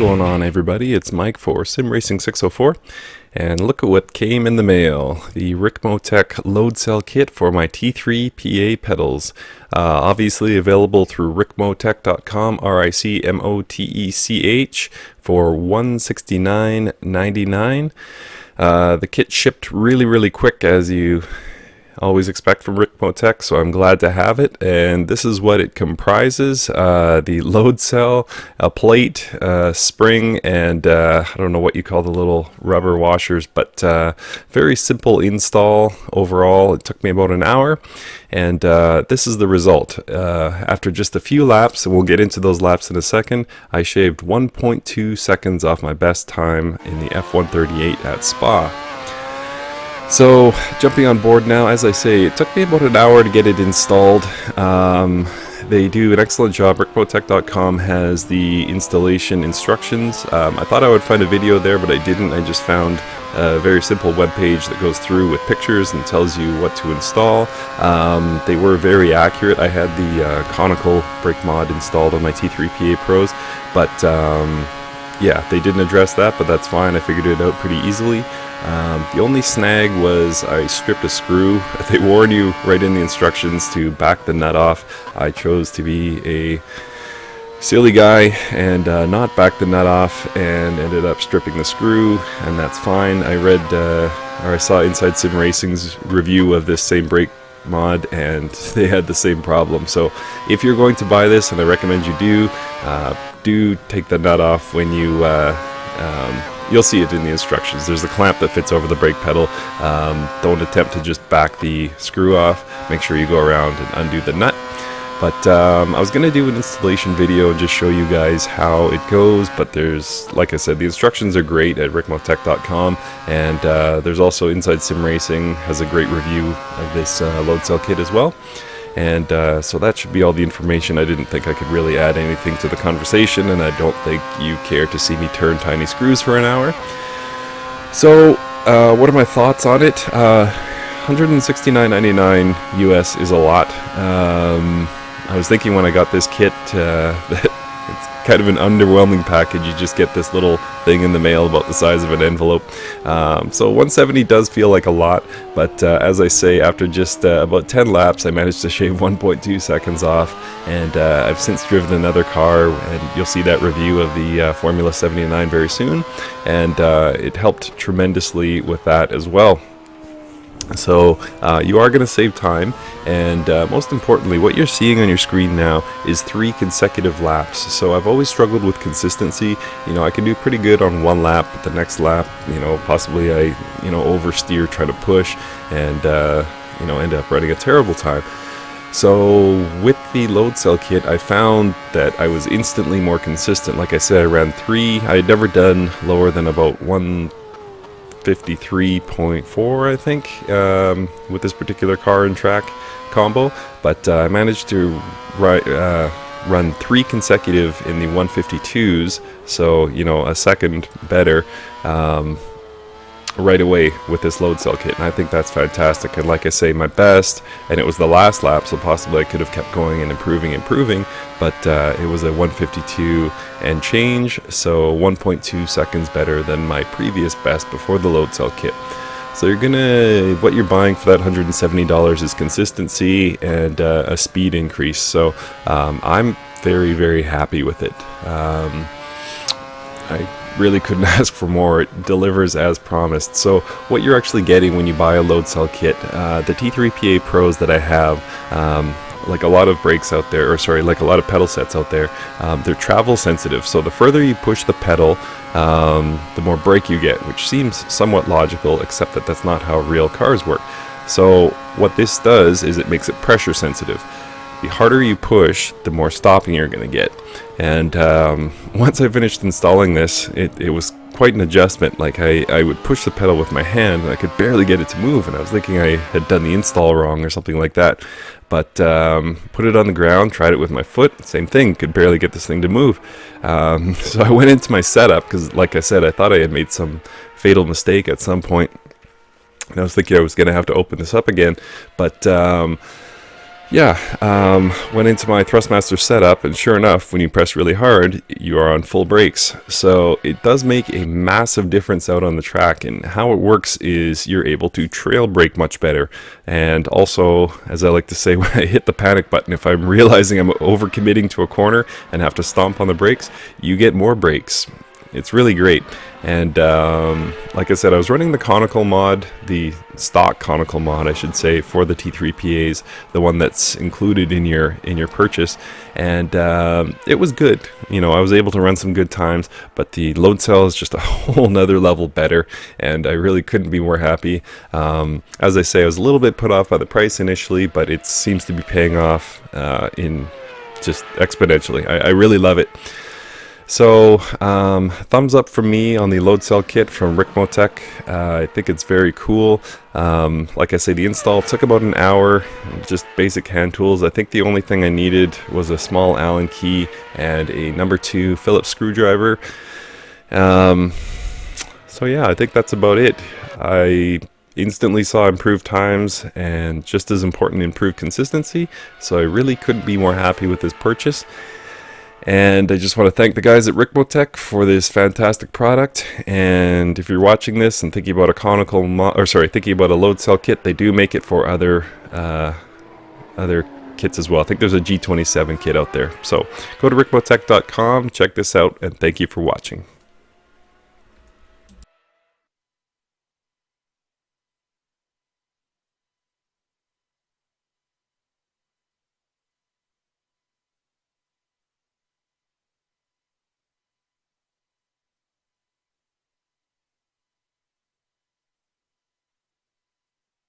going on, everybody? It's Mike for Sim Racing 604, and look at what came in the mail. The Ricmotech load cell kit for my T3PA pedals. Obviously available through ricmotech.com, Ricmotech, for $169.99. The kit shipped really quick, as you always expect from Ricmotech, so I'm glad to have it. And this is what it comprises: the load cell, a plate, spring, and I don't know what you call the little rubber washers, but very simple install overall. It took me about an hour, and this is the result. After just a few laps, and we'll get into those laps in a second, I shaved 1.2 seconds off my best time in the F138 at Spa. So, jumping on board now, as I say, it took me about an hour to get it installed. They do an excellent job. Ricmotech.com has the installation instructions. I thought I would find a video there, but I didn't. I just found a very simple web page that goes through with pictures and tells you what to install. They were very accurate. I had the conical brake mod installed on my T3PA Pros, but yeah, they didn't address that, but that's fine. I figured it out pretty easily. The only snag was I stripped a screw. They warn you right in the instructions to back the nut off. I chose to be a silly guy and not back the nut off, and ended up stripping the screw, and that's fine. I read or I saw Inside Sim Racing's review of this same brake mod, and they had the same problem. So if you're going to buy this, and I recommend you do take the nut off when you you'll see it in the instructions. There's a clamp that fits over the brake pedal. Don't attempt to just back the screw off. Make sure you go around and undo the nut. But I was going to do an installation video and just show you guys how it goes, but there's, like I said, the instructions are great at ricmotech.com, and there's also Inside Sim Racing has a great review of this load cell kit as well. And so that should be all the information. I didn't think I could really add anything to the conversation, and I don't think you care to see me turn tiny screws for an hour. So what are my thoughts on it? $169.99 US is a lot. I was thinking when I got this kit that it's kind of an underwhelming package. You just get this little thing in the mail about the size of an envelope. So $170 does feel like a lot, but as I say, after just about 10 laps, I managed to shave 1.2 seconds off, and I've since driven another car, and you'll see that review of the Formula 79 very soon, and it helped tremendously with that as well. So you are going to save time, and most importantly, what you're seeing on your screen now is 3 consecutive laps. So I've always struggled with consistency. You know, I can do pretty good on one lap, but the next lap, you know, possibly I, oversteer, try to push, and end up running a terrible time. So with the load cell kit, I found that I was instantly more consistent. Like I said, I ran 3. I had never done lower than about 153.4, I think, with this particular car and track combo, but I managed to run 3 consecutive in the 152s, so a second better right away with this load cell kit, and I think that's fantastic. And like I say, my best, and it was the last lap, so possibly I could have kept going and improving, but it was a 152 and change, so 1.2 seconds better than my previous best before the load cell kit. So what you're buying for that $170 is consistency and a speed increase. So I'm very happy with it. I really couldn't ask for more. It delivers as promised. So what you're actually getting when you buy a load cell kit, the T3PA Pros that I have, like a lot of brakes out there, like a lot of pedal sets out there, they're travel sensitive. So the further you push the pedal, the more brake you get, which seems somewhat logical, except that that's not how real cars work. So what this does is it makes it pressure sensitive. The harder you push, the more stopping you're going to get. And once I finished installing this, it was quite an adjustment. Like I would push the pedal with my hand, and I could barely get it to move, and I was thinking I had done the install wrong or something like that. But put it on the ground, tried it with my foot, same thing, could barely get this thing to move. So I went into my setup, because like I said, I thought I had made some fatal mistake at some point, and I was thinking I was going to have to open this up again. But Yeah, went into my Thrustmaster setup, and sure enough, when you press really hard, you are on full brakes. So it does make a massive difference out on the track, and how it works is you're able to trail brake much better. And also, as I like to say, when I hit the panic button, if I'm realizing I'm overcommitting to a corner and have to stomp on the brakes, you get more brakes. It's really great. And like I said, I was running the conical mod, the stock conical mod I should say, for the T3PAs, the one that's included in your purchase, and it was good. You know, I was able to run some good times, but the load cell is just a whole nother level better, and I really couldn't be more happy. As I say, I was a little bit put off by the price initially, but it seems to be paying off in just exponentially. I really love it. So, thumbs up from me on the load cell kit from Ricmotech. I think it's very cool. Like I say, the install took about an hour, just basic hand tools. I think the only thing I needed was a small Allen key and a number 2 Phillips screwdriver. So yeah, I think that's about it. I instantly saw improved times, and just as important, improved consistency. So I really couldn't be more happy with this purchase. And I just want to thank the guys at Ricmotech for this fantastic product. And if you're watching this and thinking about a thinking about a load cell kit, they do make it for other kits as well. I think there's a G27 kit out there. So go to ricmotech.com, check this out, and thank you for watching.